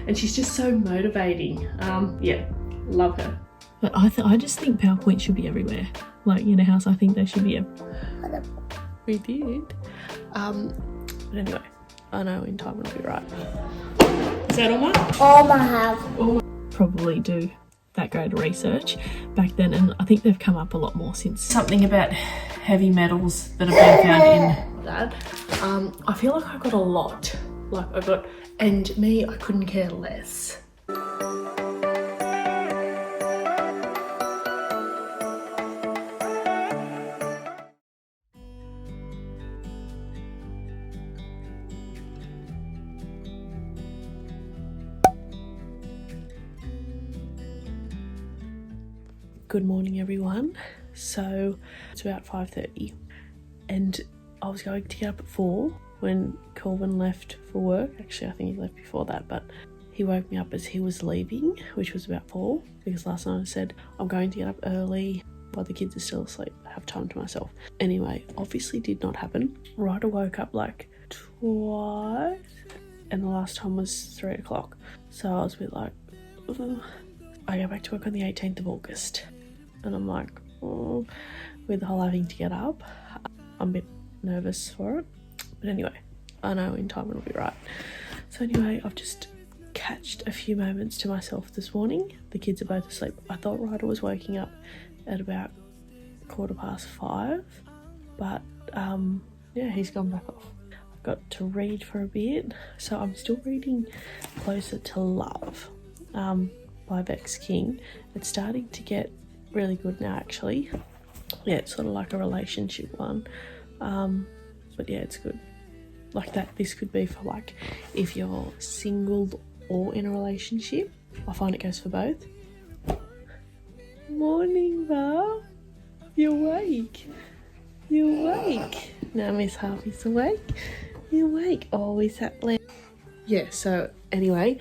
and she's just so motivating. Yeah, love her. But I just think PowerPoint should be everywhere. Like in a house, I think they should be. We did. But anyway, I know in time it'll be right. Is that all mine? All I have. Probably do that great research back then, and I think they've come up a lot more since. Something about heavy metals that have been found in that. I feel like I got a lot. Like I got, and me, I couldn't care less. Good morning everyone. So it's about 5:30 and I was going to get up at 4 when Colvin left for work. Actually I think he left before that, but he woke me up as he was leaving, which was about 4, because last night I said I'm going to get up early while the kids are still asleep, I have time to myself. Anyway, obviously did not happen. Ryder woke up like twice and the last time was 3 o'clock, so I was a bit like, ugh. I go back to work on the 18th of August and I'm like, oh, with the whole having to get up, I'm a bit nervous for it. But anyway, I know in time it'll be right. So anyway, I've just catched a few moments to myself this morning. The kids are both asleep. I thought Ryder was waking up at about 5:15, but yeah, he's gone back off. I've got to read for a bit. So I'm still reading Closer to Love by Bex King. It's starting to get really good now actually. Yeah, it's sort of like a relationship one, but yeah, it's good. Like that, this could be for like if you're single or in a relationship. I find it goes for both. Morning, Val. You awake? You awake? Now Miss Harvey's awake. You awake? Oh, we sat late. Yeah, so anyway,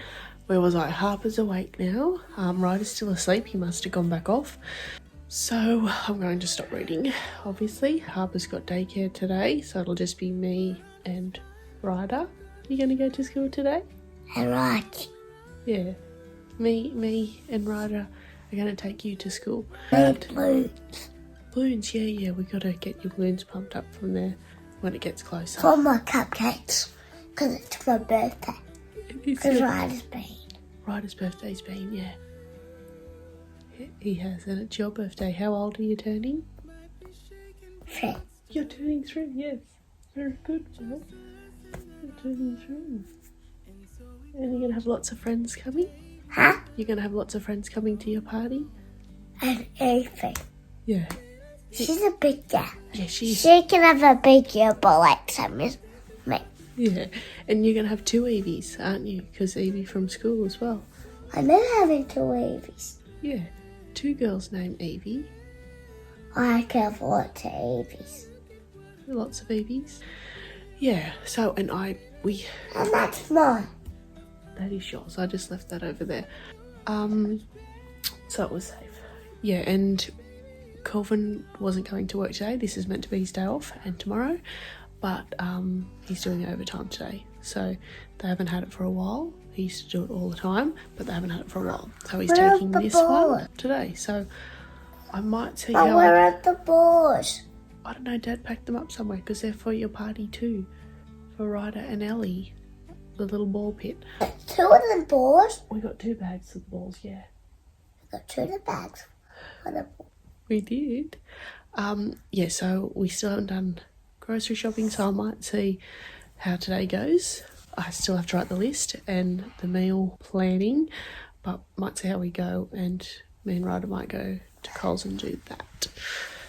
where was I? Harper's awake now. Ryder's still asleep. He must have gone back off. So I'm going to stop reading, obviously. Harper's got daycare today, so it'll just be me and Ryder. You going to go to school today? Alright. Yeah. Me and Ryder are going to take you to school. Balloons. Balloons, yeah. We've got to get your balloons pumped up from there when it gets closer. For my cupcakes. Because it's my birthday. Because Ryder's birthday's been, yeah. He has, and it's your birthday. How old are you turning? 3. You're turning 3, yes. Very good, Joe. You're turning 3. And you're going to have lots of friends coming? Huh? You're going to have lots of friends coming to your party? And anything. Yeah. She's a big girl. Yeah, she's... She can have a big earball like some me. Yeah, and you're going to have 2 Evies, aren't you? Because Evie from school as well. I'm not having 2 Evies. Yeah, 2 girls named Evie. I can afford 2 Evies. Lots of Evies. Yeah, so, and we... And that's mine. That is yours. I just left that over there. So it was safe. Yeah, and Colvin wasn't coming to work today. This is meant to be his day off, and tomorrow. But he's doing overtime today, so they haven't had it for a while. He used to do it all the time, but they haven't had it for a while. So he's taking this one today. So I might see how. Where are the balls? I don't know. Dad packed them up somewhere because they're for your party too, for Ryder and Ellie, the little ball pit. 2 of the balls. We got 2 bags of the balls. Yeah. We got 2 of the bags for the balls. We did. Yeah. So we still haven't done grocery shopping, so I might see how today goes. I still have to write the list and the meal planning, but might see how we go, and me and Ryder might go to Coles and do that.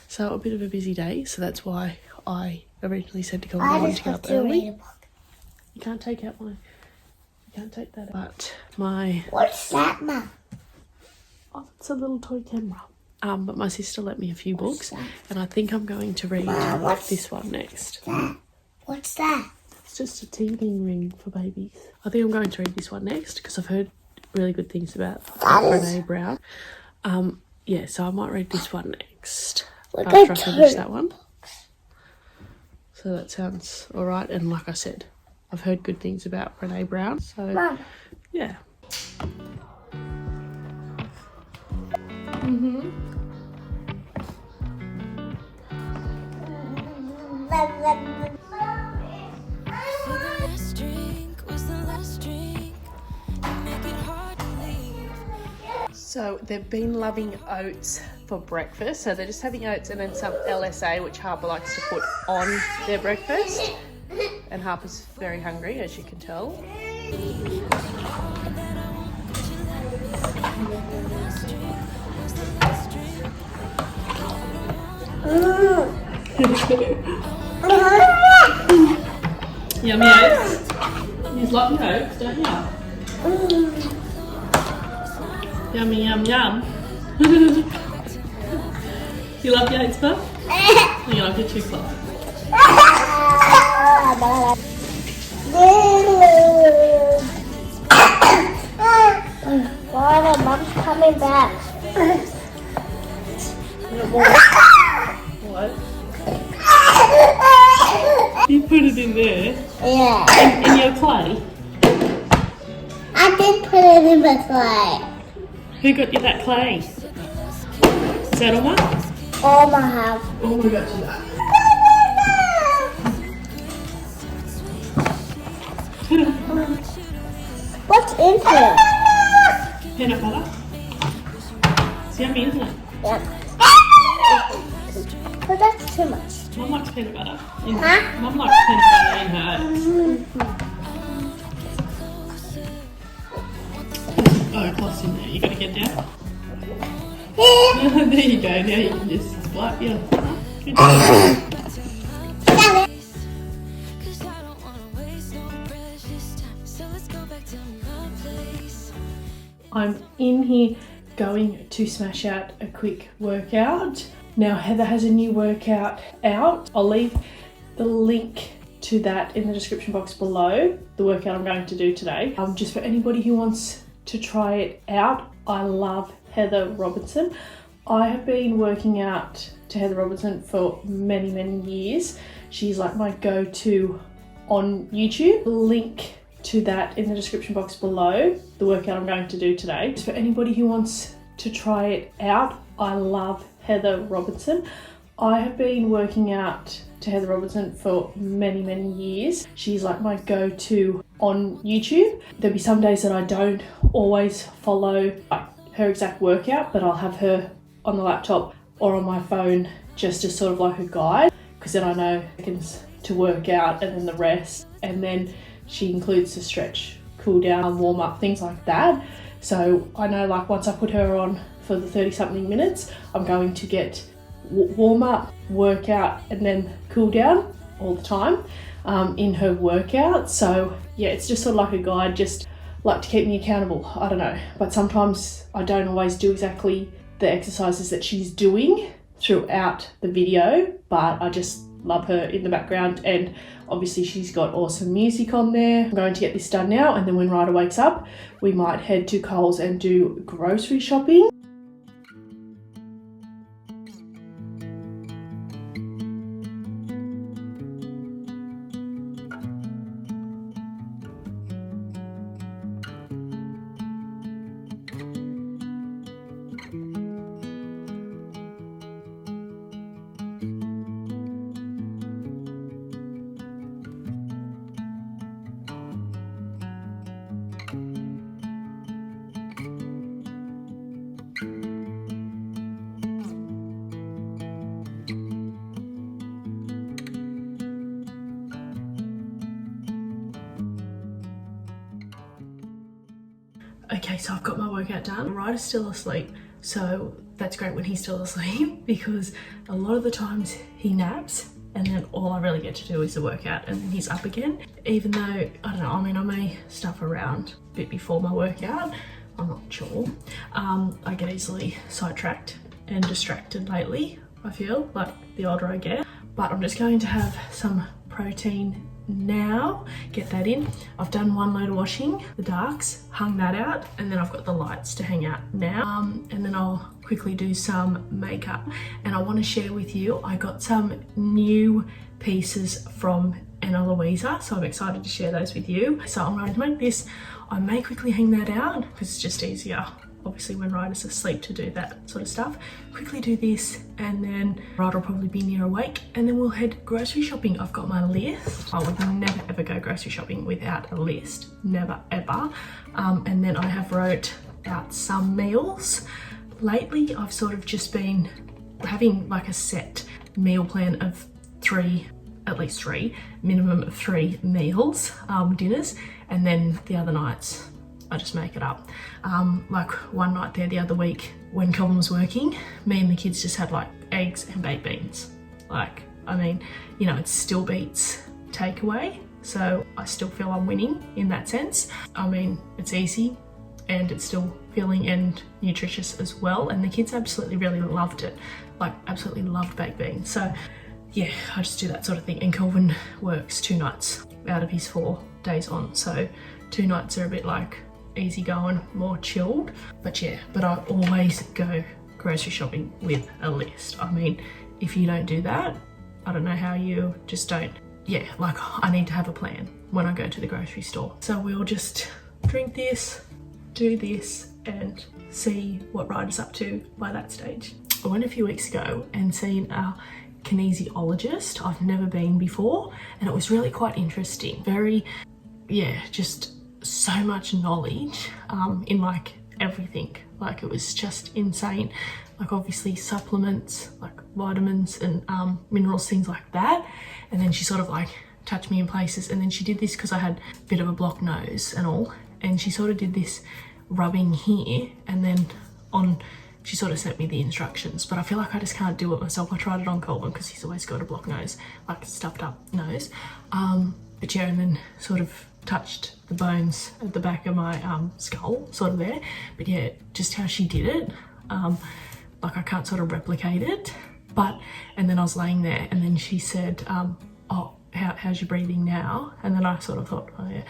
So a bit of a busy day, so that's why I originally said to Colin I wanted to get up early. You can't take out my... You can't take that out. But my... What's that, Mum? Oh, it's a little toy camera. But my sister lent me a few books, and I think I'm going to read this one next. What's that? It's just a teething ring for babies. I think I'm going to read this one next because I've heard really good things about Brene Brown. Yeah, so I might read this one next after I finish that one. So that sounds all right. And like I said, I've heard good things about Brene Brown. So, Mum. yeah. So they've been loving oats for breakfast. So they're just having oats and then some LSA, which Harper likes to put on their breakfast. And Harper's very hungry, as you can tell. Yummy oats. You love your oats, don't you? Yummy, yum, yum. You love your oats, Puff? You like your 2 o'clock? Why, Mom's coming back. What? You put it in there? Yeah. In your clay? I did put it in the clay. Who got you that clay? Is that Oma? Oh my house. Oma got you that. What's in here? Peanut butter. It's yummy, isn't it? Yeah. But that's too much. Mum likes peanut butter. Huh? Mum likes peanut butter in her oats. Oh, cloth's in there. You gotta get down. There you go. Now you can just wipe your. Good job. I'm in here going to smash out a quick workout. Now Heather has a new workout out. I'll leave the link to that in the description box below, the workout I'm going to do today. Just for anybody who wants to try it out. I love Heather Robinson. I have been working out to Heather Robinson for many, many years. She's like my go-to on YouTube. Link to that in the description box below, the workout I'm going to do today. For anybody who wants to try it out, I love Heather Robinson. I have been working out to Heather Robinson for many, many years. She's like my go-to on YouTube. There'll be some days that I don't always follow like her exact workout, but I'll have her on the laptop or on my phone just as sort of like a guide, because then I know seconds to work out and then the rest, and then she includes the stretch, cool down, warm up, things like that. So I know like once I put her on for the 30 something minutes, I'm going to get warm up, workout, and then cool down all the time in her workout. So yeah, it's just sort of like a guide, just like to keep me accountable. I don't know, but sometimes I don't always do exactly the exercises that she's doing throughout the video, but I just love her in the background, and obviously she's got awesome music on there. I'm going to get this done now, and then when Ryder wakes up, we might head to Coles and do grocery shopping. Okay, so I've got my workout done. Ryder's still asleep, so that's great when he's still asleep because a lot of the times he naps and then all I really get to do is the workout and then he's up again. Even though, I don't know, I mean, I may stuff around a bit before my workout, I'm not sure. I get easily sidetracked and distracted lately, I feel, like the older I get. But I'm just going to have some protein now, get that in. I've done one load of washing, the darks, hung that out, and then I've got the lights to hang out now. And then I'll quickly do some makeup. And I want to share with you, I got some new pieces from Anna Louisa, so I'm excited to share those with you. So I'm going to make this. I may quickly hang that out because it's just easier, obviously when Ryder's asleep, to do that sort of stuff. Quickly do this, and then Ryder will probably be near awake, and then we'll head grocery shopping. I've got my list. I would never ever go grocery shopping without a list, never ever. And then I have wrote out some meals. Lately, I've sort of just been having like a set meal plan of at least three, minimum of 3 meals, dinners, and then the other nights I just make it up. Like one night there the other week when Colin was working, me and the kids just had like eggs and baked beans. Like, I mean, you know, it still beats takeaway, so I still feel I'm winning in that sense. I mean, it's easy and it's still filling and nutritious as well, and the kids absolutely really loved it, like absolutely loved baked beans. So yeah, I just do that sort of thing. And Kelvin works 2 nights out of his 4 days on, so 2 nights are a bit like easy going, more chilled. But yeah, but I always go grocery shopping with a list. I mean, if you don't do that, I don't know how you just don't. Yeah, like I need to have a plan when I go to the grocery store. So we'll just drink this, do this, and see what Ryder's up to by that stage. I went a few weeks ago and seen a kinesiologist. I've never been before, and it was really quite interesting. Very, yeah, just so much knowledge in like everything. Like it was just insane. Like obviously supplements, like vitamins and minerals, things like that. And then she sort of like touched me in places, and then she did this because I had a bit of a blocked nose and all, and she sort of did this rubbing here, and then she sort of sent me the instructions, but I feel like I just can't do it myself. I tried it on Colin because he's always got a blocked nose, like stuffed up nose. But yeah, and then sort of touched the bones at the back of my skull, sort of there. But yeah, just how she did it, like I can't sort of replicate it. And then I was laying there, and then she said, oh, how's your breathing now? And then I sort of thought, oh yeah.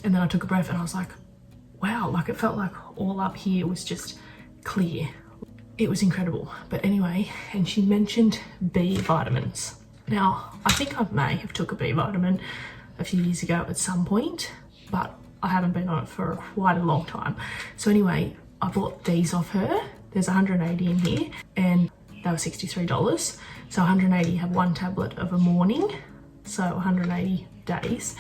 And then I took a breath and I was like, wow, like it felt like all up here was just clear. It was incredible. But anyway, and she mentioned B vitamins. Now, I think I may have took a B vitamin a few years ago at some point, but I haven't been on it for quite a long time. So anyway, I bought these off her. There's 180 in here, and they were $63. So 180 have 1 tablet of a morning, so 180 days,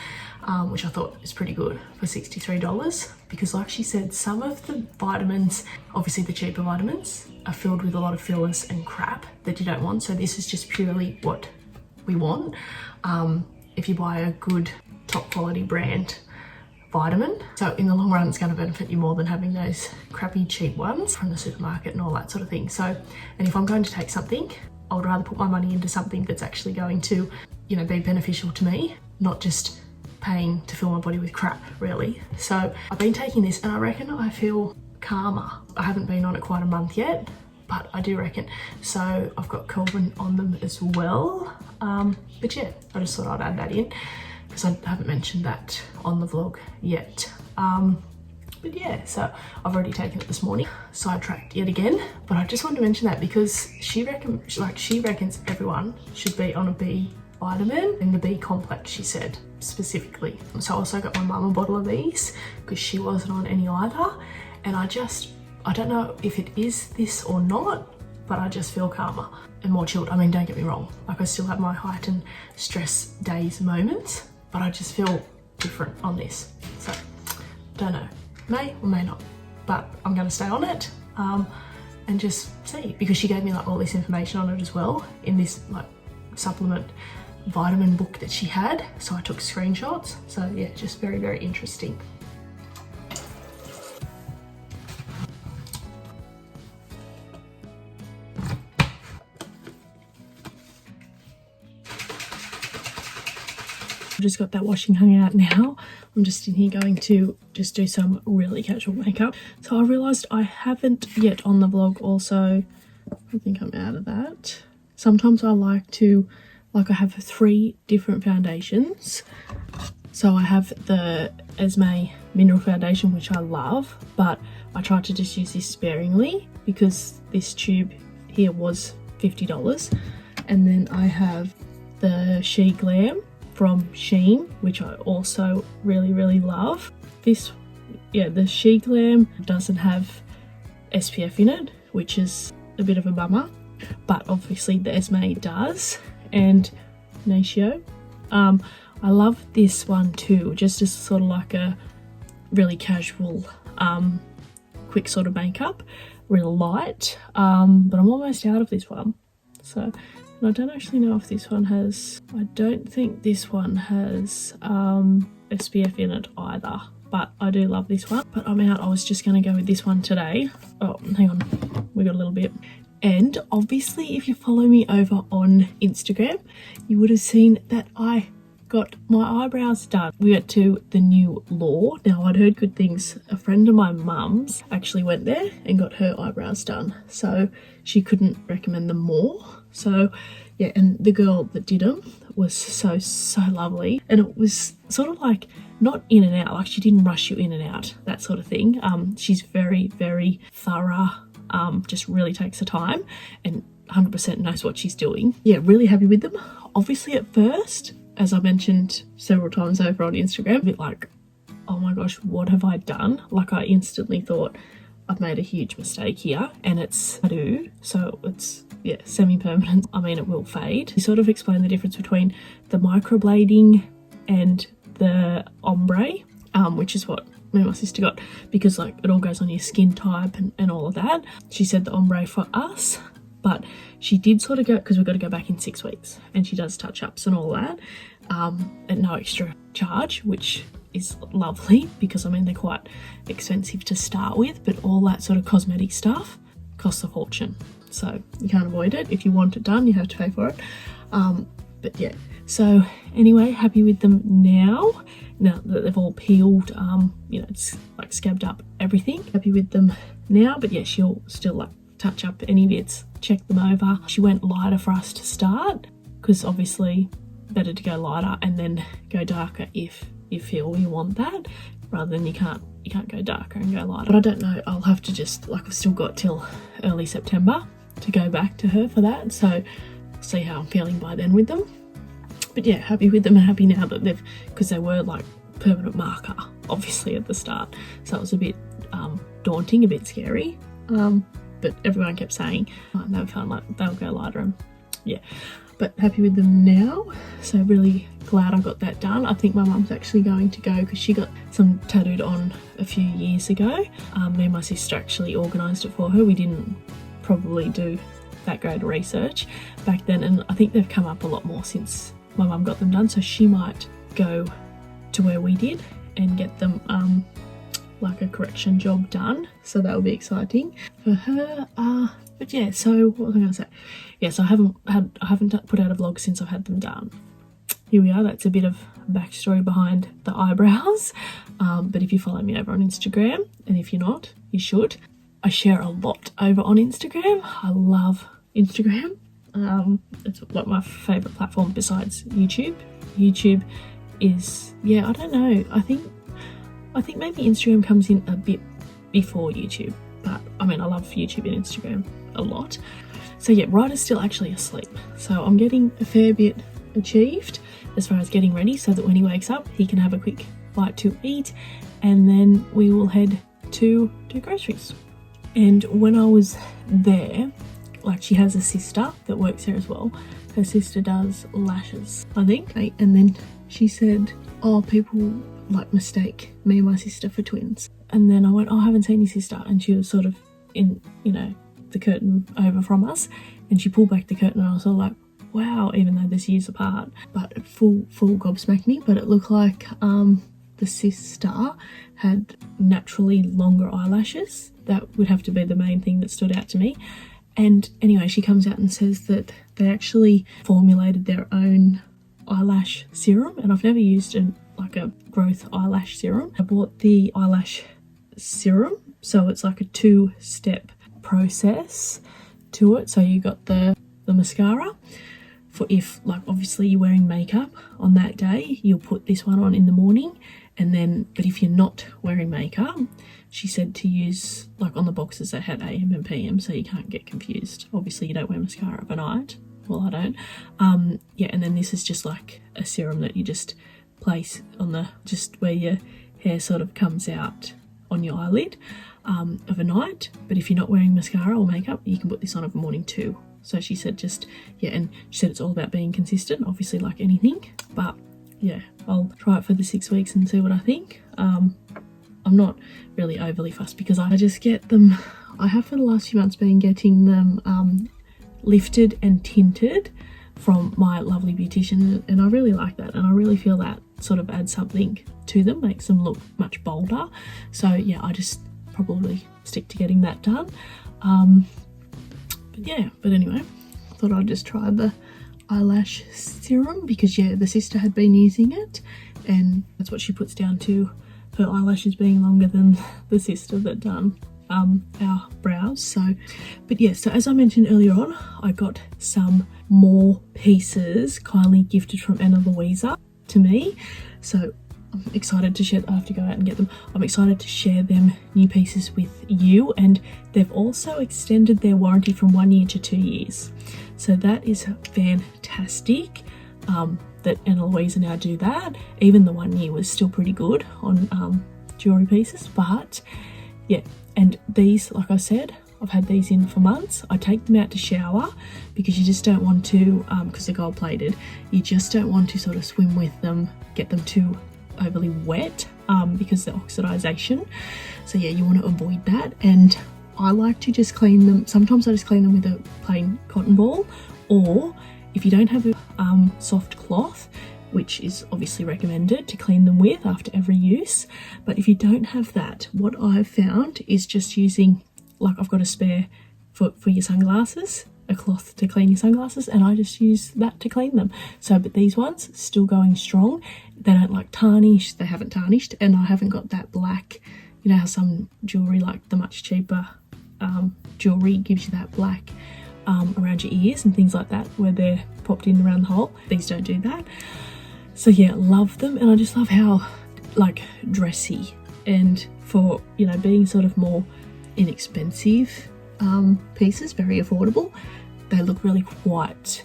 which I thought is pretty good for $63, because like she said, some of the vitamins, obviously the cheaper vitamins, are filled with a lot of fillers and crap that you don't want. So this is just purely what we want. If you buy a good top quality brand vitamin, so in the long run it's going to benefit you more than having those crappy cheap ones from the supermarket and all that sort of thing. So, and if I'm going to take something, I would rather put my money into something that's actually going to, you know, be beneficial to me, not just paying to fill my body with crap, really. So I've been taking this, and I reckon I feel calmer. I haven't been on it quite a month yet, but I do reckon. So I've got Kelvin on them as well. But yeah, I just thought I'd add that in because I haven't mentioned that on the vlog yet. But yeah, so I've already taken it this morning. Sidetracked yet again, but I just wanted to mention that because she reckons everyone should be on a B vitamin and the B complex, she said specifically. So I also got my mum a bottle of these because she wasn't on any either, and I don't know if it is this or not, but I just feel calmer and more chilled. I mean, don't get me wrong, like I still have my heightened stress days moments, but I just feel different on this. So don't know, may or may not, but I'm gonna stay on it and just see, because she gave me like all this information on it as well in this like supplement vitamin book that she had, so I took screenshots. So yeah, just very, very interesting. I've just got that washing hung out now. I'm just in here going to just do some really casual makeup. So I realised I haven't yet on the vlog also, I think I'm out of that. Sometimes I like to, like I have 3 different foundations. So I have the Esme Mineral Foundation, which I love, but I try to just use this sparingly because this tube here was $50. And then I have the She Glam from Shein, which I also really, really love. This, yeah, the She Glam doesn't have SPF in it, which is a bit of a bummer, but obviously the Esme does. And Natio, I love this one too, just as sort of like a really casual quick sort of makeup, real light, but I'm almost out of this one. So I don't actually know if this one has, I don't think this one has SPF in it either, but I do love this one. But I'm out. I was just going to go with this one today. Oh, hang on, we got a little bit. And obviously if you follow me over on Instagram, you would have seen that I got my eyebrows done. We went to the New Law. Now, I'd heard good things. A friend of my mum's actually went there and got her eyebrows done, so she couldn't recommend them more. So yeah, and the girl that did them was so lovely, and it was sort of like not in and out, like she didn't rush you in and out, that sort of thing. She's very thorough, just really takes her time and 100% knows what she's doing. Yeah, really happy with them. Obviously at first, as I mentioned several times over on Instagram, a bit like, oh my gosh, what have I done? Like, I instantly thought I've made a huge mistake here, and it's tattoo, so it's, yeah, semi-permanent. I mean, it will fade. You sort of explain the difference between the microblading and the ombre, which is what me and my sister got, because like it all goes on your skin type and all of that. She said the ombre for us, but she did sort of go, because we've got to go back in 6 weeks, and she does touch-ups and all that at no extra charge, which is lovely, because I mean they're quite expensive to start with, but all that sort of cosmetic stuff costs a fortune, so you can't avoid it. If you want it done, you have to pay for it. But yeah, so anyway, happy with them now that they've all peeled, you know, it's like scabbed up everything. Happy with them now, but yeah, she'll still like touch up any bits, check them over. She went lighter for us to start, because obviously better to go lighter and then go darker if you feel you want that, rather than you can't go darker and go lighter. But I don't know, I'll have to just, like, I've still got till early September to go back to her for that, so I'll see how I'm feeling by then with them. But yeah, happy with them and happy now that they've, because they were like permanent marker obviously at the start, so it was a bit daunting, a bit scary, but everyone kept saying they found like they'll go lighter, and yeah, but happy with them now. So really glad I got that done. I think my mum's actually going to go, because she got some tattooed on a few years ago. Me and my sister actually organised it for her. We didn't probably do that great research back then, and I think they've come up a lot more since my mum got them done, so she might go to where we did and get them like a correction job done, so that will be exciting for her. But yeah, so what was I going to say? Yeah, so I haven't put out a vlog since I've had them done. Here we are. That's a bit of backstory behind the eyebrows. But if you follow me over on Instagram, and if you're not, you should. I share a lot over on Instagram. I love Instagram. It's like my favourite platform besides YouTube. YouTube is, yeah, I don't know. I think maybe Instagram comes in a bit before YouTube, but I mean, I love YouTube and Instagram a lot. So yeah, Ryder's still actually asleep, so I'm getting a fair bit achieved as far as getting ready, so that when he wakes up he can have a quick bite to eat, and then we will head to do groceries. And when I was there, like, she has a sister that works there as well. Her sister does lashes, I think, and then she said, oh, people like mistake me and my sister for twins. And then I went, oh, I haven't seen your sister, and she was sort of in, you know, the curtain over from us, and she pulled back the curtain, and I was sort of like, wow, even though there's years apart. But it full gobsmacked me. But it looked like the sister had naturally longer eyelashes. That would have to be the main thing that stood out to me. And anyway, she comes out and says that they actually formulated their own eyelash serum, and I've never used a growth eyelash serum. I bought the eyelash serum, so it's like a 2-step process to it. So you got the mascara for, if like obviously you're wearing makeup on that day, you'll put this one on in the morning, and then, but if you're not wearing makeup, she said to use, like on the boxes they had AM and PM, so you can't get confused. Obviously you don't wear mascara overnight. Well, I don't. Yeah, and then this is just like a serum that you just place on the, just where your hair sort of comes out on your eyelid overnight. But if you're not wearing mascara or makeup, you can put this on over morning too. So she said just, yeah, and she said it's all about being consistent, obviously, like anything. But yeah, I'll try it for the 6 weeks and see what I think. I'm not really overly fussed because I just get them, I have for the last few months been getting them lifted and tinted from my lovely beautician, and I really like that, and I really feel that sort of adds something to them, makes them look much bolder. So yeah, I just probably stick to getting that done. But anyway, I thought I'd just try the eyelash serum because yeah, the sister had been using it, and that's what she puts down to her eyelashes being longer than the sister that done our brows. So, but yeah, so as I mentioned earlier on, I got some more pieces kindly gifted from Anna Louisa to me, so I'm excited to share. I have to go out and get them. I'm excited to share them new pieces with you, and they've also extended their warranty from 1 year to 2 years, so that is fantastic. That Anna Louisa now do that. Even the 1 year was still pretty good on jewelry pieces, but yeah. And these, like I said, I've had these in for months. I take them out to shower because you just don't want to, because they're gold plated, you just don't want to sort of swim with them, get them too overly wet because of the oxidization. So yeah, you want to avoid that. And I like to just clean them. Sometimes I just clean them with a plain cotton ball, or if you don't have a soft cloth, which is obviously recommended to clean them with after every use. But if you don't have that, what I've found is just using, like I've got a spare for your sunglasses, a cloth to clean your sunglasses, and I just use that to clean them. So, but these ones still going strong. They don't like tarnish, they haven't tarnished, and I haven't got that black, you know how some jewelry, like the much cheaper jewelry, gives you that black around your ears and things like that where they're popped in around the hole. These don't do that. So yeah, love them, and I just love how like dressy, and for, you know, being sort of more inexpensive pieces, very affordable, they look really quite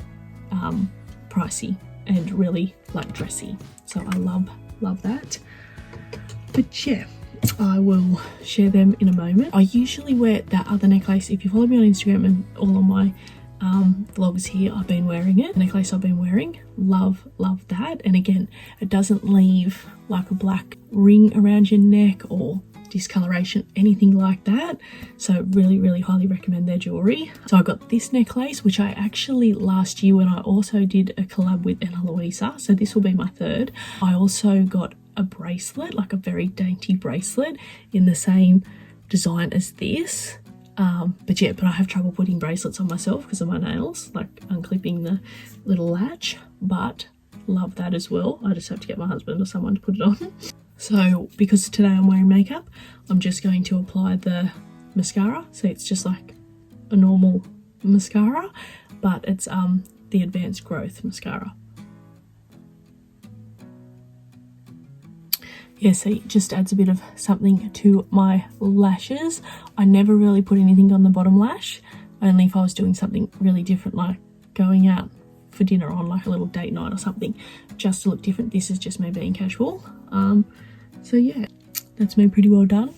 pricey and really like dressy. So I love that. But yeah, I will share them in a moment. I usually wear that other necklace. If you follow me on Instagram and all of my vlogs here, I've been wearing it. The necklace I've been wearing, love that. And again, it doesn't leave like a black ring around your neck or discoloration, anything like that. So really highly recommend their jewelry. So I got this necklace, which I actually last year when I also did a collab with Anna Louisa, so this will be my third. I also got a bracelet, like a very dainty bracelet in the same design as this. But I have trouble putting bracelets on myself because of my nails, like unclipping the little latch, but love that as well. I just have to get my husband or someone to put it on. So because today I'm wearing makeup, I'm just going to apply the mascara. So it's just like a normal mascara, but it's the Advanced Growth mascara. Yeah, so it just adds a bit of something to my lashes. I never really put anything on the bottom lash, only if I was doing something really different, like going out for dinner on like a little date night or something, just to look different. This is just me being casual. So yeah, that's me pretty well done.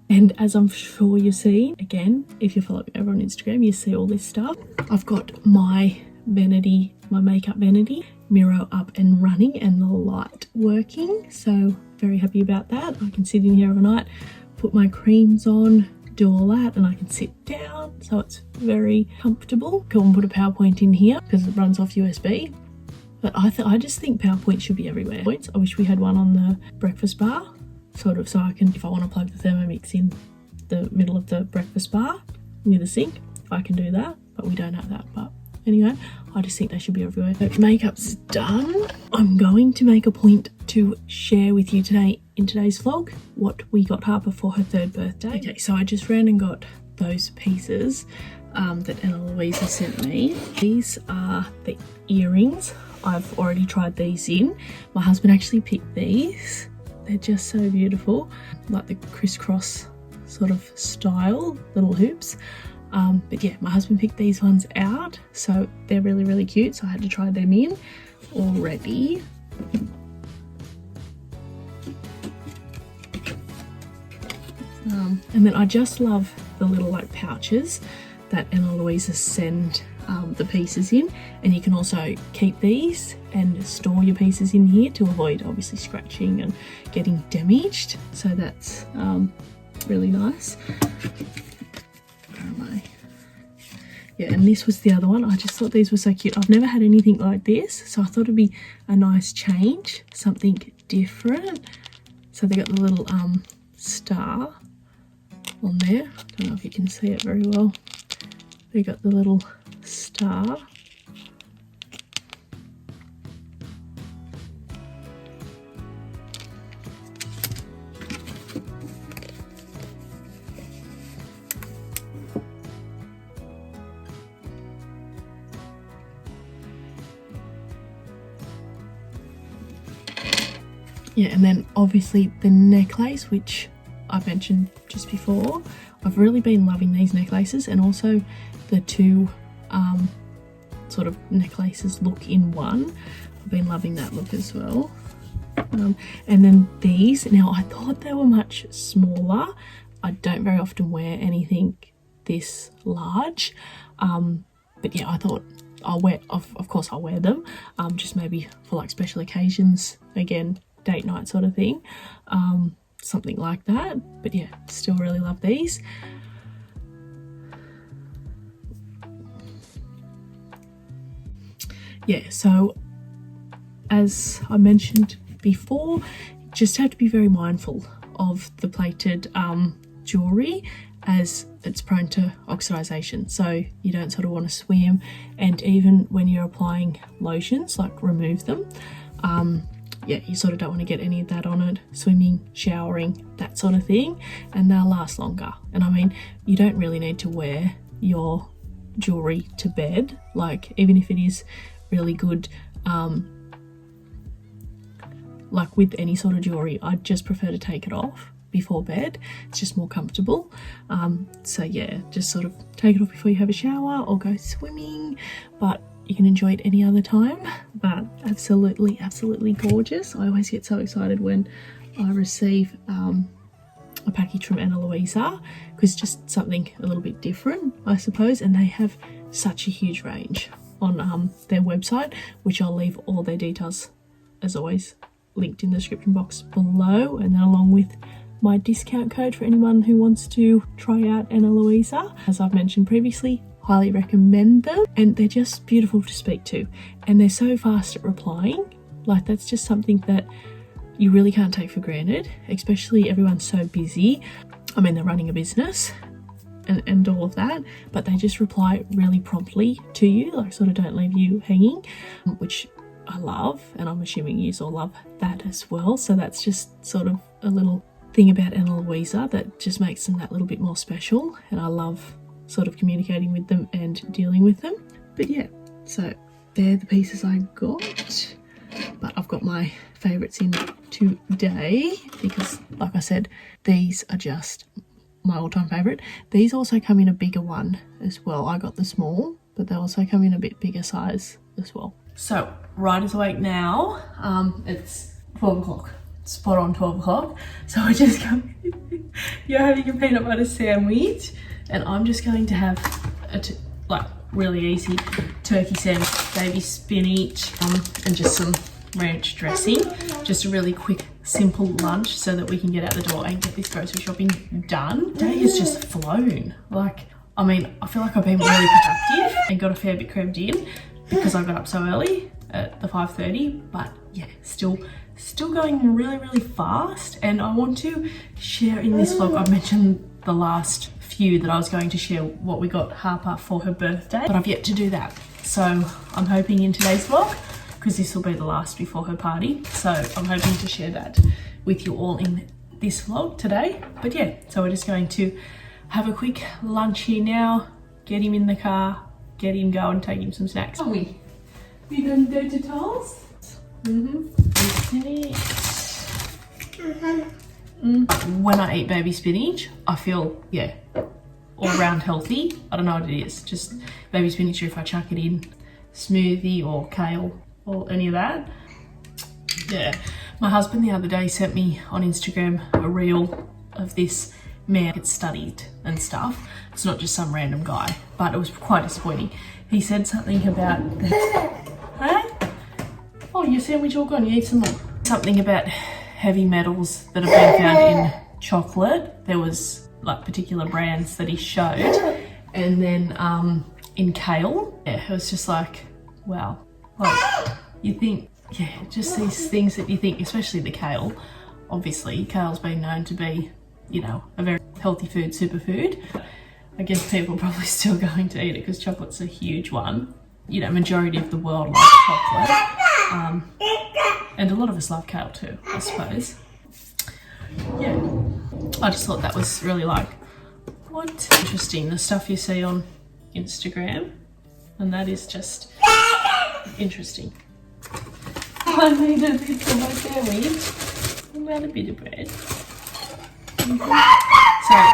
And as I'm sure you've seen, again, if you follow me over on Instagram, you see all this stuff. I've got my vanity, my makeup vanity mirror up and running and the light working, so very happy about that. I can sit in here overnight, put my creams on, do all that, and I can sit down, so it's very comfortable. Go and put a PowerPoint in here because it runs off USB. But I just think PowerPoint should be everywhere. I wish we had one on the breakfast bar, sort of, so I can, if I want to plug the Thermomix in the middle of the breakfast bar near the sink, I can do that, but we don't have that. But anyway, I just think they should be everywhere. So makeup's done. I'm going to make a point to share with you today, in today's vlog, what we got Harper for her 3rd birthday. Okay, so I just ran and got those pieces that Anna Louisa sent me. These are the earrings. I've already tried these in. My husband actually picked these. They're just so beautiful, like the crisscross sort of style, little hoops. But yeah, my husband picked these ones out, so they're really cute, so I had to try them in already. And then I just love the little like pouches that Anna Louisa send the pieces in, and you can also keep these and store your pieces in here to avoid obviously scratching and getting damaged, so that's really nice. Where am I? Yeah, and this was the other one. I just thought these were so cute. I've never had anything like this, so I thought it'd be a nice change, something different. So they got the little star on there. I don't know if you can see it very well. They got the little star. Yeah, and then obviously the necklace, which I've mentioned just before. I've really been loving these necklaces, and also the two sort of necklaces look in one. I've been loving that look as well. And then these, now I thought they were much smaller. I don't very often wear anything this large, but yeah, I thought I'll wear, of course I'll wear them, just maybe for like special occasions, again, date night sort of thing, something like that. But yeah, still really love these. Yeah, so as I mentioned before, just have to be very mindful of the plated jewellery, as it's prone to oxidization, so you don't sort of want to swim, and even when you're applying lotions, like remove them. Yeah, you sort of don't want to get any of that on it, swimming, showering, that sort of thing, and they'll last longer. And I mean, you don't really need to wear your jewellery to bed, like even if it is really good, like with any sort of jewellery, I'd just prefer to take it off before bed. It's just more comfortable. So yeah, just sort of take it off before you have a shower or go swimming, but you can enjoy it any other time. But absolutely gorgeous. I always get so excited when I receive a package from Ana Luisa, because it's just something a little bit different, I suppose, and they have such a huge range on their website, which I'll leave all their details as always linked in the description box below, and then along with my discount code for anyone who wants to try out Ana Luisa. As I've mentioned previously, highly recommend them, and they're just beautiful to speak to, and they're so fast at replying. Like, that's just something that you really can't take for granted, especially everyone's so busy. I mean, they're running a business and all of that, but they just reply really promptly to you, like sort of don't leave you hanging, which I love, and I'm assuming you all love that as well. So that's just sort of a little thing about Ana Luisa that just makes them that little bit more special, and I love sort of communicating with them and dealing with them. But yeah, so they're the pieces I got, but I've got my favourites in today because, like I said, these are just my all-time favourite. These also come in a bigger one as well. I got the small, but they also come in a bit bigger size as well. So Ryder's awake now. It's 12 o'clock, spot on 12 o'clock. So I just come, you're having a peanut butter sandwich, and I'm just going to have a like really easy turkey sandwich, baby spinach, and just some ranch dressing. Just a really quick, simple lunch so that we can get out the door and get this grocery shopping done. Day has just flown. Like, I mean, I feel like I've been really productive and got a fair bit crammed in because I got up so early at the 5:30, but yeah, still going really fast. And I want to share in this vlog, I've mentioned the last few that I was going to share what we got Harper for her birthday, but I've yet to do that. So I'm hoping in today's vlog, because this will be the last before her party, so I'm hoping to share that with you all in this vlog today. But yeah, so we're just going to have a quick lunch here now, get him in the car, get him going, take him some snacks. Are we? You done dirty towels? When I eat baby spinach, I feel, yeah, all round healthy. I don't know what it is, just baby spinach, or if I chuck it in smoothie or kale or any of that. Yeah, my husband the other day sent me on Instagram a reel of this man gets studied and stuff. It's not just some random guy, but it was quite disappointing. He said something about, hey? Oh, your sandwich all gone, you eat some more. Something about heavy metals that have been found in chocolate. There was like particular brands that he showed. And then in kale, yeah, it was just like, wow. Like, you think, yeah, just these things that you think, especially the kale. Obviously, kale's been known to be, you know, a very healthy food, superfood. I guess people are probably still going to eat it because chocolate's a huge one. You know, majority of the world likes chocolate. And a lot of us love kale too, I suppose. Yeah, I just thought that was really like, what? Interesting, the stuff you see on Instagram. And that is just interesting. I need a bit for my sandwich. About a bit of bread. So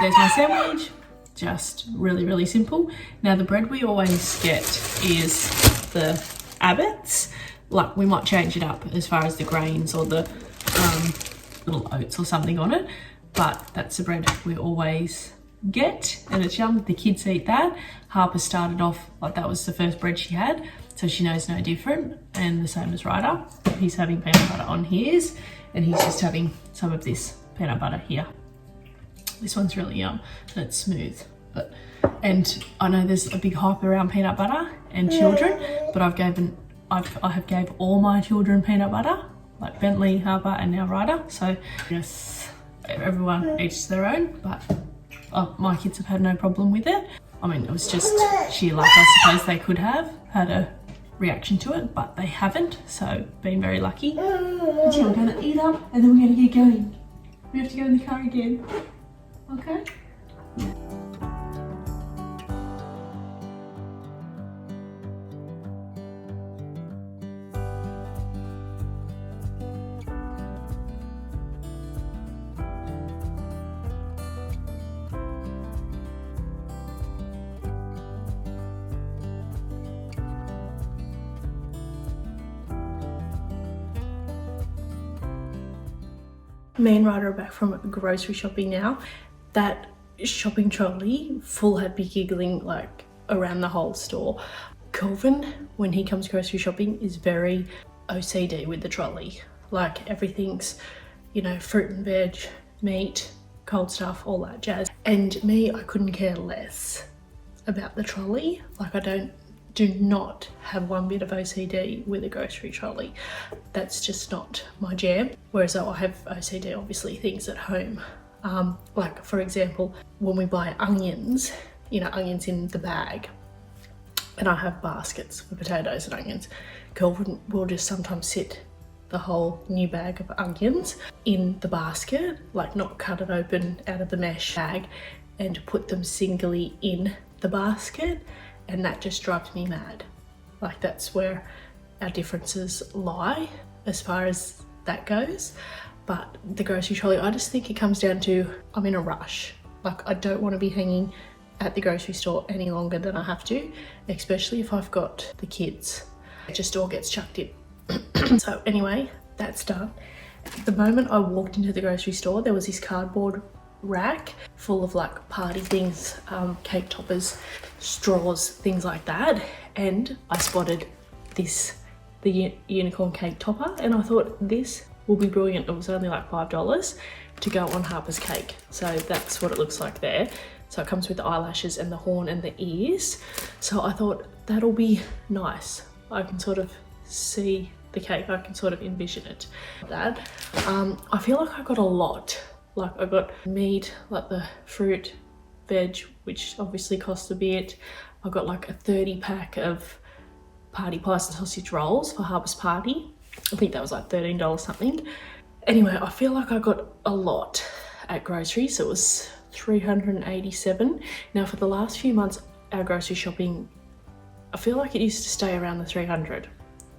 there's my sandwich. Just really simple. Now the bread we always get is the Abbott's. Like, we might change it up as far as the grains or the little oats or something on it, but that's the bread we always get, and it's yum. The kids eat that. Harper started off like that was the first bread she had, so she knows no different, and the same as Ryder. He's having peanut butter on his, and he's just having some of this peanut butter here. This one's really yum and it's smooth. And I know there's a big hype around peanut butter and children, but I have gave all my children peanut butter, like Bentley, Harper, and now Ryder. So yes, everyone eats their own, but my kids have had no problem with it. I mean, it was just sheer luck. I suppose they could have had a reaction to it, but they haven't, so been very lucky. And so we're gonna eat up and then we're gonna get going. We have to go in the car again. Okay? Me and Ryder are back from grocery shopping now. That shopping trolley full had me giggling like around the whole store. Kelvin, when he comes grocery shopping, is very OCD with the trolley. Like, everything's, you know, fruit and veg, meat, cold stuff, all that jazz. And me, I couldn't care less about the trolley. Like, I do not have one bit of OCD with a grocery trolley. That's just not my jam. Whereas I have OCD, obviously, things at home. Like, for example, when we buy onions, you know, onions in the bag, and I have baskets for potatoes and onions, Kelvin will just sometimes sit the whole new bag of onions in the basket, like not cut it open out of the mesh bag, and put them singly in the basket. And that just drives me mad. Like, that's where our differences lie as far as that goes. But the grocery trolley, I just think it comes down to, I'm in a rush. Like, I don't want to be hanging at the grocery store any longer than I have to, especially if I've got the kids. It just all gets chucked in. So anyway, that's done. The moment I walked into the grocery store, there was this cardboard rack full of like party things, cake toppers, straws, things like that, and I spotted this, the unicorn cake topper, and I thought this will be brilliant. It was only like $5 to go on Harper's cake, so that's what it looks like there. So it comes with the eyelashes and the horn and the ears, so I thought that'll be nice. I can sort of see the cake, I can sort of envision it. That I feel like I got a lot. Like, I got meat, like the fruit, veg, which obviously costs a bit. I got like a 30 pack of party pies and sausage rolls for Harper's party. I think that was like $13 something. Anyway, I feel like I got a lot at groceries. It was $387. Now, for the last few months, our grocery shopping, I feel like it used to stay around the $300.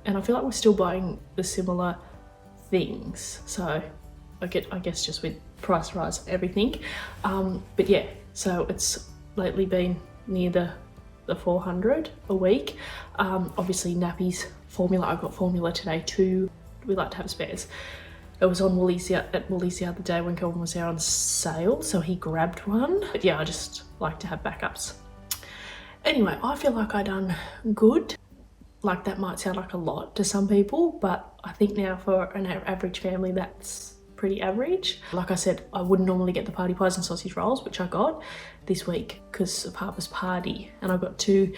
And I feel like we're still buying the similar things. So I guess just with price rise and everything. But yeah, so it's lately been near the 400 a week. Obviously nappies, formula, I got formula today too. We like to have spares. It was on Woolies at Woolies the other day when Kelvin was there on sale, so he grabbed one. But yeah, I just like to have backups. Anyway, I feel like I done good. Like, that might sound like a lot to some people, but I think now for an average family, that's pretty average. Like I said, I wouldn't normally get the party pies and sausage rolls, which I got this week because of Harper's party, and I got 2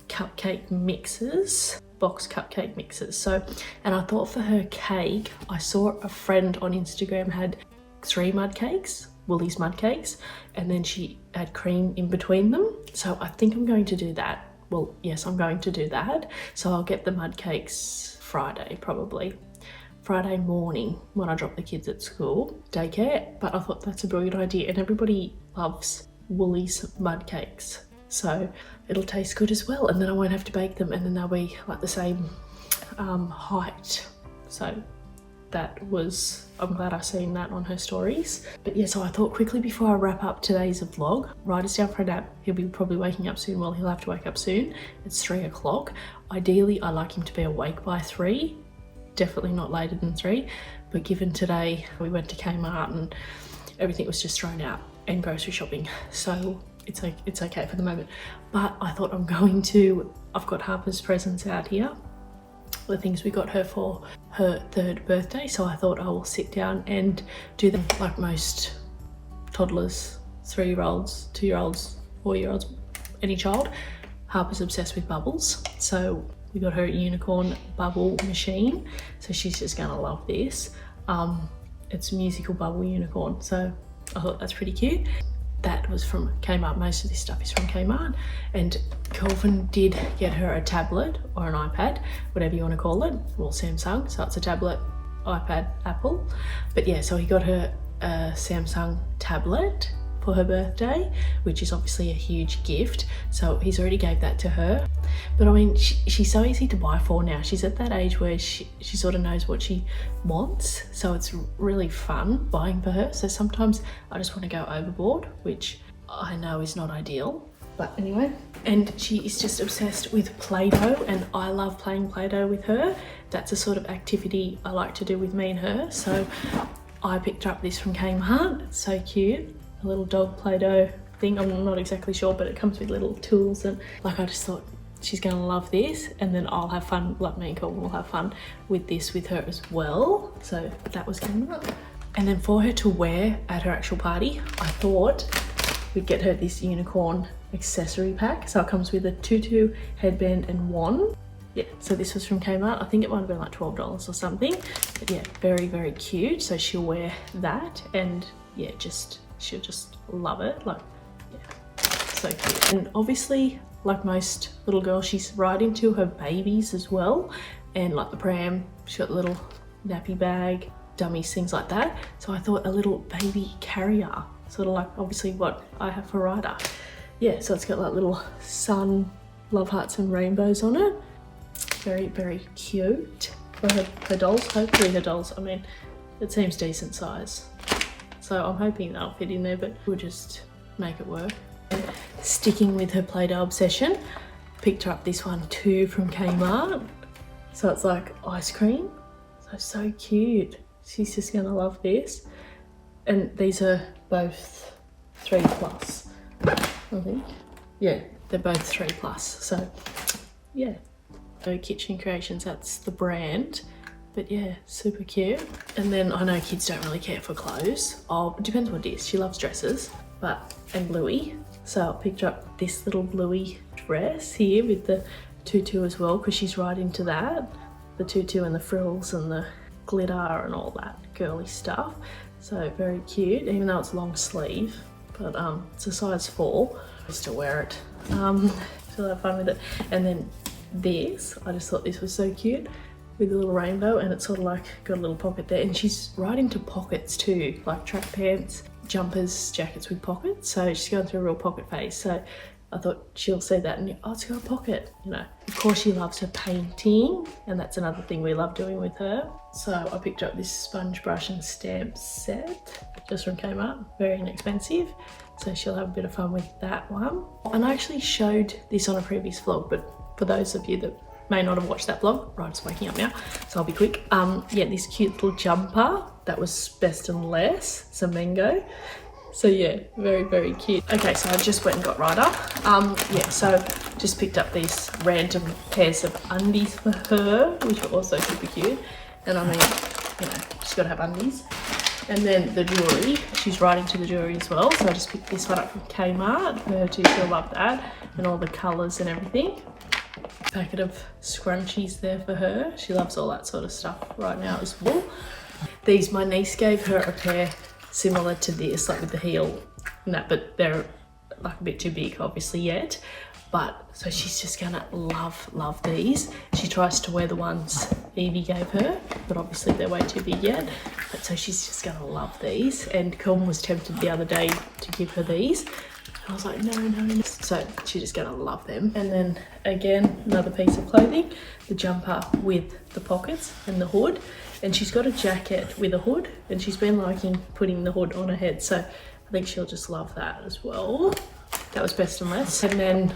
cupcake mixes, box cupcake mixes. So, and I thought for her cake, I saw a friend on Instagram had 3 mud cakes, Woolies mud cakes, and then she had cream in between them. So I think I'm going to do that. Well, yes, I'm going to do that. So I'll get the mud cakes Friday, probably. Friday morning when I drop the kids at school, daycare. But I thought that's a brilliant idea, and everybody loves Woolies mud cakes. So it'll taste good as well, and then I won't have to bake them, and then they'll be like the same height. So that was, I'm glad I seen that on her stories. But yeah, so I thought quickly before I wrap up today's vlog, write us down for a nap. He'll be probably waking up soon. Well, he'll have to wake up soon. It's 3 o'clock. Ideally, I like him to be awake by 3. Definitely not later than 3. But given today, we went to Kmart and everything was just thrown out, and grocery shopping. So it's okay for the moment. But I thought I've got Harper's presents out here, the things we got her for her 3rd birthday. So I thought I will sit down and do them like most toddlers, 3-year-olds, 2-year-olds, 4-year-olds, any child. Harper's obsessed with bubbles. So we got her a unicorn bubble machine. So she's just gonna love this. It's a musical bubble unicorn. So I thought that's pretty cute. That was from Kmart. Most of this stuff is from Kmart. And Kelvin did get her a tablet or an iPad, whatever you want to call it. Well, Samsung, so it's a tablet, iPad, Apple. But yeah, so he got her a Samsung tablet for her birthday, which is obviously a huge gift. So he's already gave that to her. But I mean, she's so easy to buy for now. She's at that age where she sort of knows what she wants. So it's really fun buying for her. So sometimes I just want to go overboard, which I know is not ideal. But anyway, and she is just obsessed with Play-Doh, and I love playing Play-Doh with her. That's a sort of activity I like to do with me and her. So I picked up this from Kmart. It's so cute. A little dog Play-Doh thing. I'm not exactly sure, but it comes with little tools, and like I just thought she's gonna love this, and then I'll have fun, like me and Colin will have fun with this with her as well. So that was coming up. And then for her to wear at her actual party, I thought we'd get her this unicorn accessory pack. So it comes with a tutu, headband and wand. Yeah, so this was from Kmart. I think it might have been like $12 or something. But yeah, very, very cute. So she'll wear that, and yeah, she'll just love it. Like, yeah, so cute. And obviously, like most little girls, she's right into her babies as well. And like the pram, she's got a little nappy bag, dummies, things like that. So I thought a little baby carrier, sort of like obviously what I have for Ryder. Yeah, so it's got like little sun, love hearts and rainbows on it. Very, very cute. For her dolls, hopefully her dolls, I mean, it seems decent size. So I'm hoping that'll fit in there, but we'll just make it work. Sticking with her Play-Doh obsession, picked her up this one too from Kmart. So it's like ice cream. So cute. She's just gonna love this. And these are both 3+, I think. Yeah, they're both 3+. So yeah, so Kitchen Creations, that's the brand. But yeah, super cute. And then I know kids don't really care for clothes. Oh, it depends what it is. She loves dresses, and Bluey. So I picked up this little Bluey dress here with the tutu as well, because she's right into that. The tutu and the frills and the glitter and all that girly stuff. So very cute, even though it's long sleeve, but it's a size 4. I still wear it. Still have fun with it. And then this, I just thought this was so cute, with a little rainbow, and it's sort of like got a little pocket there, and she's right into pockets too, like track pants, jumpers, jackets with pockets. So she's going through a real pocket phase. So I thought she'll see that and oh, it's got a pocket, you know. Of course she loves her painting, and that's another thing we love doing with her. So I picked up this sponge brush and stamp set just from Kmart, very inexpensive. So she'll have a bit of fun with that one. And I actually showed this on a previous vlog, but for those of you that may not have watched that vlog, right, it's waking up now, so I'll be quick. Yeah, this cute little jumper that was best and less, some mango. So yeah, very, very cute. Okay, so I just went and got Ryder. Yeah, so just picked up these random pairs of undies for her, which are also super cute. And I mean, you know, she's got to have undies. And then the jewellery, she's right into the jewellery as well. So I just picked this one up from Kmart for her too, she'll love that. And all the colours and everything. Packet of scrunchies there for her. She loves all that sort of stuff right now as well. These, my niece gave her a pair similar to this, like with the heel and that, but they're like a bit too big obviously yet. But so she's just gonna love these. She tries to wear the ones Evie gave her, but obviously they're way too big yet. But so she's just gonna love these. And Colm was tempted the other day to give her these. I was like, no. So she's just gonna love them. And then again, another piece of clothing, the jumper with the pockets and the hood. And she's got a jacket with a hood, and she's been liking putting the hood on her head. So I think she'll just love that as well. That was best and less. And then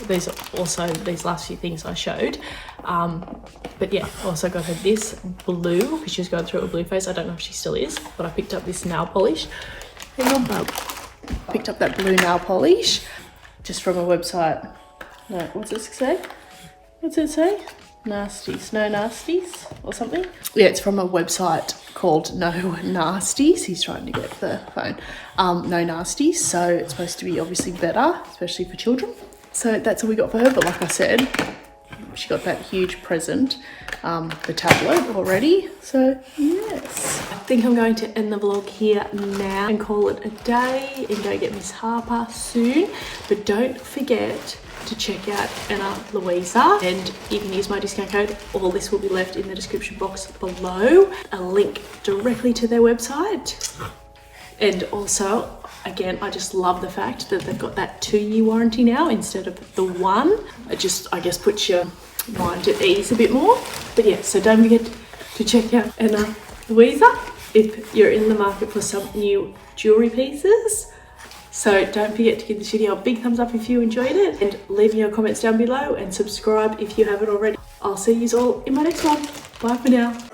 these last few things I showed. But yeah, also got her this blue, because she was going through a blue phase. I don't know if she still is, but I picked up this nail polish. Hang on, bub. Picked up that blue nail polish just from a website. No, what's it say? What's it say? Nasties, no nasties or something. Yeah, it's from a website called No Nasties. He's trying to get the phone. No Nasties. So it's supposed to be obviously better, especially for children. So that's all we got for her. But like I said, she got that huge present, the tablet already. So yes, I think I'm going to end the vlog here now and call it a day and go get Miss Harper soon. But don't forget to check out Anna Louisa, and you can use my discount code. All this will be left in the description box below, a link directly to their website. And also, again, I just love the fact that they've got that 2-year warranty now instead of the 1. It just, I guess, puts your mind at ease a bit more. But yeah, so don't forget to check out Anna Louisa if you're in the market for some new jewellery pieces. So don't forget to give this video a big thumbs up if you enjoyed it, and leave me your comments down below and subscribe if you haven't already. I'll see you all in my next one. Bye for now.